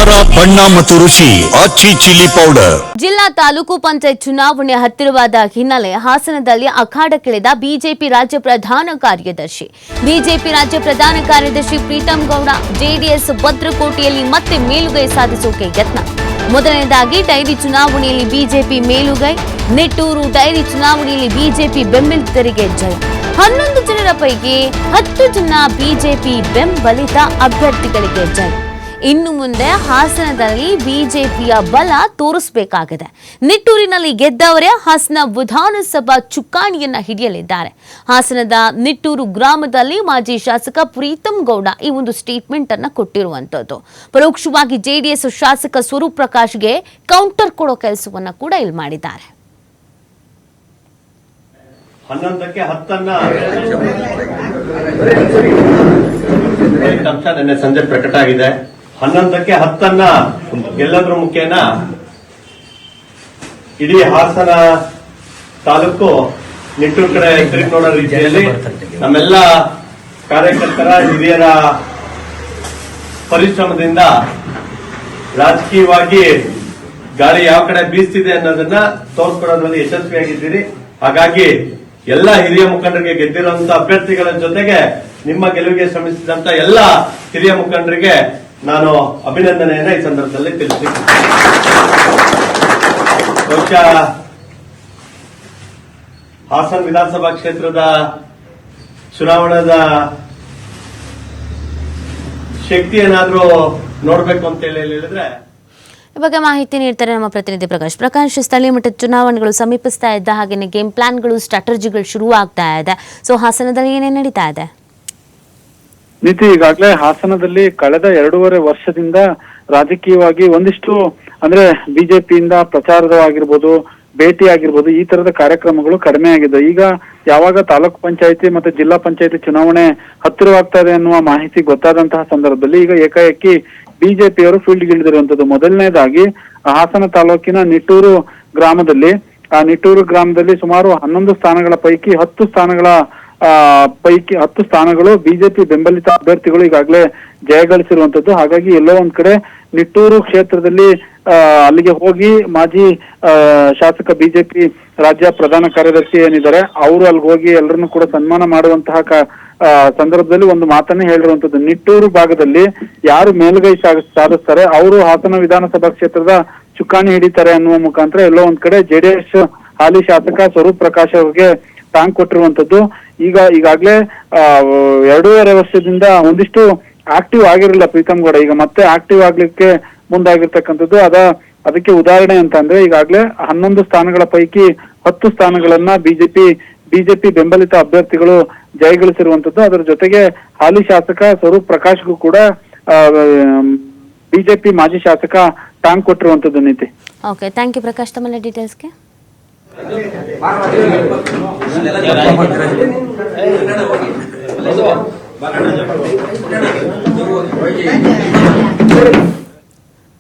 ಖಾರ ಬಣ್ಣ ಮತ್ತು ರುಚಿ ಆಚಿ ಚಿಲ್ಲಿ ಪೌಡರ್. ಜಿಲ್ಲಾ ತಾಲೂಕು ಪಂಚಾಯತ್ ಚುನಾವಣೆ ಹತ್ತಿರವಾದ ಹಿನ್ನೆಲೆ ಹಾಸನದಲ್ಲಿ ಅಖಾಡಕ್ಕಿಳಿದ ಬಿಜೆಪಿ ರಾಜ್ಯ ಪ್ರಧಾನ ಕಾರ್ಯದರ್ಶಿ. ಬಿಜೆಪಿ ರಾಜ್ಯ ಪ್ರಧಾನ ಕಾರ್ಯದರ್ಶಿ ಪ್ರೀತಂ ಗೌಡ ಜೆಡಿಎಸ್ ಭದ್ರಕೋಟೆಯಲ್ಲಿ ಮತ್ತೆ ಮೇಲುಗೈ ಸಾಧಿಸೋಕೆ ಯತ್ನ. ಮೊದಲನೇದಾಗಿ ಡೈರಿ ಚುನಾವಣೆಯಲ್ಲಿ ಬಿಜೆಪಿ ಮೇಲುಗೈ. ನಿಟ್ಟೂರು ಡೈರಿ ಚುನಾವಣೆಯಲ್ಲಿ ಬಿಜೆಪಿ ಬೆಂಬಲಿತರಿಗೆ ಜಯ. 11 ಜನರ ಪೈಕಿ 10 ಜನ ಬಿಜೆಪಿ ಬೆಂಬಲಿತ ಅಭ್ಯರ್ಥಿಗಳಿಗೆ ಜಯ. ಇನ್ನು ಮುಂದೆ ಹಾಸನದಲ್ಲಿ ಬಿಜೆಪಿಯ ಬಲ ತೋರಿಸಬೇಕಾಗಿದೆ. ನಿಟ್ಟೂರಿನಲ್ಲಿ ಗೆದ್ದವರೇ ಹಾಸನ ವಿಧಾನಸಭಾ ಚುಕ್ಕಾಣಿಯನ್ನ ಹಿಡಿಯಲಿದ್ದಾರೆ. ಹಾಸನದ ನಿಟ್ಟೂರು ಗ್ರಾಮದಲ್ಲಿ ಮಾಜಿ ಶಾಸಕ ಪ್ರೀತಂ ಗೌಡ ಈ ಒಂದು ಸ್ಟೇಟ್ಮೆಂಟ್ ಅನ್ನ ಕೊಟ್ಟಿರುವಂತದ್ದು. ಪರೋಕ್ಷವಾಗಿ ಜೆಡಿಎಸ್ ಶಾಸಕ ಸ್ವರೂಪ್ ಪ್ರಕಾಶ್ಗೆ ಕೌಂಟರ್ ಕೊಡೋ ಕೆಲಸವನ್ನ ಕೂಡ ಇಲ್ಲಿ ಮಾಡಿದ್ದಾರೆ. 11ಕ್ಕೆ 10 ಫಲಿತಾಂಶ ನಿನ್ನೆ ಸಂಜೆ ಪ್ರಕಟ ಆಗಿದೆ. 11ಕ್ಕೆ 10 ಗೆಲ್ಲೋದ್ರ ಮುಖೇನ ಇಡೀ ಹಾಸನ ತಾಲೂಕು ನಿಟ್ಟೂರು ಕಡೆ ತಿರುಗಿ ನೋಡೋ ರೀತಿಯಲ್ಲಿ ನಮ್ಮೆಲ್ಲ ಕಾರ್ಯಕರ್ತರ ಹಿರಿಯರ ಪರಿಶ್ರಮದಿಂದ ರಾಜಕೀಯವಾಗಿ ಗಾಳಿ ಯಾವ ಕಡೆ ಬೀಸ್ತಿದೆ ಅನ್ನೋದನ್ನ ತೋರ್ಸ್ಕೊಡೋದ್ರಲ್ಲಿ ಯಶಸ್ವಿಯಾಗಿದ್ದೀರಿ. ಹಾಗಾಗಿ ಎಲ್ಲ ಹಿರಿಯ ಮುಖಂಡರಿಗೆ, ಗೆದ್ದಿರುವಂತಹ ಅಭ್ಯರ್ಥಿಗಳ ಜೊತೆಗೆ ನಿಮ್ಮ ಗೆಲುವಿಗೆ ಶ್ರಮಿಸಿದಂತ ಎಲ್ಲ ಹಿರಿಯ ಮುಖಂಡರಿಗೆ ನಾನು ಅಭಿನಂದನೆಯನ್ನ ಈ ಸಂದರ್ಭದಲ್ಲಿ ತಿಳಿಸ್ತೀನಿ. ಬಹುಶಃ ಹಾಸನ ವಿಧಾನಸಭಾ ಕ್ಷೇತ್ರದ ಚುನಾವಣಾ ಶಕ್ತಿ ಏನಾದ್ರೂ ನೋಡ್ಬೇಕು ಅಂತ ಹೇಳಿದ್ರೆ ಈ ಬಗ್ಗೆ ಮಾಹಿತಿ ನೀಡ್ತಾರೆ ನಮ್ಮ ಪ್ರತಿನಿಧಿ ಪ್ರಕಾಶ್. ಸ್ಥಳೀಯ ಮಟ್ಟದ ಚುನಾವಣೆಗಳು ಸಮೀಪಿಸ್ತಾ ಇದ್ದ ಹಾಗೆ ಗೇಮ್ ಪ್ಲಾನ್ಗಳು, ಸ್ಟ್ರಾಟಜಿಗಳು ಶುರು ಆಗ್ತಾ ಇದೆ. ಸೊ ಹಾಸನದಲ್ಲಿ ಏನೇನು ನಡೀತಾ ಇದೆ? ನೀತಿ, ಈಗಾಗಲೇ ಹಾಸನದಲ್ಲಿ ಕಳೆದ 2.5 ವರ್ಷದಿಂದ ರಾಜಕೀಯವಾಗಿ ಒಂದಿಷ್ಟು ಅಂದ್ರೆ ಬಿಜೆಪಿಯಿಂದ ಪ್ರಚಾರವಾಗಿರ್ಬೋದು, ಭೇಟಿ ಆಗಿರ್ಬೋದು, ಈ ತರದ ಕಾರ್ಯಕ್ರಮಗಳು ಕಡಿಮೆ ಆಗಿದೆ. ಈಗ ಯಾವಾಗ ತಾಲೂಕು ಪಂಚಾಯತಿ ಮತ್ತೆ ಜಿಲ್ಲಾ ಪಂಚಾಯತಿ ಚುನಾವಣೆ ಹತ್ತಿರವಾಗ್ತಾ ಇದೆ ಅನ್ನುವ ಮಾಹಿತಿ ಗೊತ್ತಾದಂತಹ ಸಂದರ್ಭದಲ್ಲಿ ಈಗ ಏಕಾಏಕಿ ಬಿಜೆಪಿಯವರು ಫೀಲ್ಡ್ಗೆ ಇಳಿದಿರುವಂತದ್ದು. ಮೊದಲನೇದಾಗಿ ಹಾಸನ ತಾಲೂಕಿನ ನಿಟ್ಟೂರು ಗ್ರಾಮದಲ್ಲಿ ಸುಮಾರು 11 ಸ್ಥಾನಗಳ ಪೈಕಿ 10 ಸ್ಥಾನಗಳು ಬಿಜೆಪಿ ಬೆಂಬಲಿತ ಅಭ್ಯರ್ಥಿಗಳು ಈಗಾಗಲೇ ಜಯಗಳಿಸಿರುವಂತದ್ದು. ಹಾಗಾಗಿ ಎಲ್ಲೋ ಒಂದ್ ಕಡೆ ನಿಟ್ಟೂರು ಕ್ಷೇತ್ರದಲ್ಲಿ ಅಲ್ಲಿಗೆ ಹೋಗಿ ಮಾಜಿ ಶಾಸಕ ಬಿಜೆಪಿ ರಾಜ್ಯ ಪ್ರಧಾನ ಕಾರ್ಯದರ್ಶಿ ಏನಿದ್ದಾರೆ ಅವರು ಅಲ್ಲಿಗೆ ಹೋಗಿ ಎಲ್ಲರನ್ನು ಕೂಡ ಸನ್ಮಾನ ಮಾಡುವಂತಹ ಸಂದರ್ಭದಲ್ಲಿ ಒಂದು ಮಾತನ್ನೇ ಹೇಳಿರುವಂತದ್ದು. ನಿಟ್ಟೂರು ಭಾಗದಲ್ಲಿ ಯಾರು ಮೇಲುಗೈ ಸಾಧಿಸ್ತಾರೆ ಅವರು ಹಾಸನ ವಿಧಾನಸಭಾ ಕ್ಷೇತ್ರದ ಚುಕ್ಕಾಣಿ ಹಿಡಿತಾರೆ ಅನ್ನುವ ಮುಖಾಂತರ ಎಲ್ಲೋ ಒಂದ್ ಕಡೆ ಜೆಡಿಎಸ್ ಹಾಲಿ ಶಾಸಕ ಸ್ವರೂಪ್ ಪ್ರಕಾಶ್ ಅವರಿಗೆ ಟಾಂಗ್ ಕೊಟ್ಟಿರುವಂತದ್ದು. ಈಗಾಗಲೇ 2.5 ವರ್ಷದಿಂದ ಒಂದಿಷ್ಟು ಆಕ್ಟಿವ್ ಆಗಿರಲಿಲ್ಲ ಪ್ರೀತಂ ಗೌಡ. ಈಗ ಮತ್ತೆ ಆಕ್ಟಿವ್ ಆಗ್ಲಿಕ್ಕೆ ಮುಂದಾಗಿರ್ತಕ್ಕಂಥದ್ದು. ಅದಕ್ಕೆ ಉದಾಹರಣೆ ಅಂತ ಅಂದ್ರೆ ಈಗಾಗಲೇ 11 ಸ್ಥಾನಗಳ ಪೈಕಿ 10 ಸ್ಥಾನಗಳನ್ನ ಬಿಜೆಪಿ ಬೆಂಬಲಿತ ಅಭ್ಯರ್ಥಿಗಳು ಜಯಗಳಿಸಿರುವಂತದ್ದು. ಅದರ ಜೊತೆಗೆ ಹಾಲಿ ಶಾಸಕ ಸ್ವರೂಪ್ ಪ್ರಕಾಶ್ಗೂ ಕೂಡ ಬಿಜೆಪಿ ಮಾಜಿ ಶಾಸಕ ಟಾಂಗ್ ಕೊಟ್ಟಿರುವಂತದ್ದು. ನೀತಿ, ಓಕೆ, ಥ್ಯಾಂಕ್ ಯು ಪ್ರಕಾಶ್. ತಮ್ಮ ಡೀಟೇಲ್ಸ್ಗೆ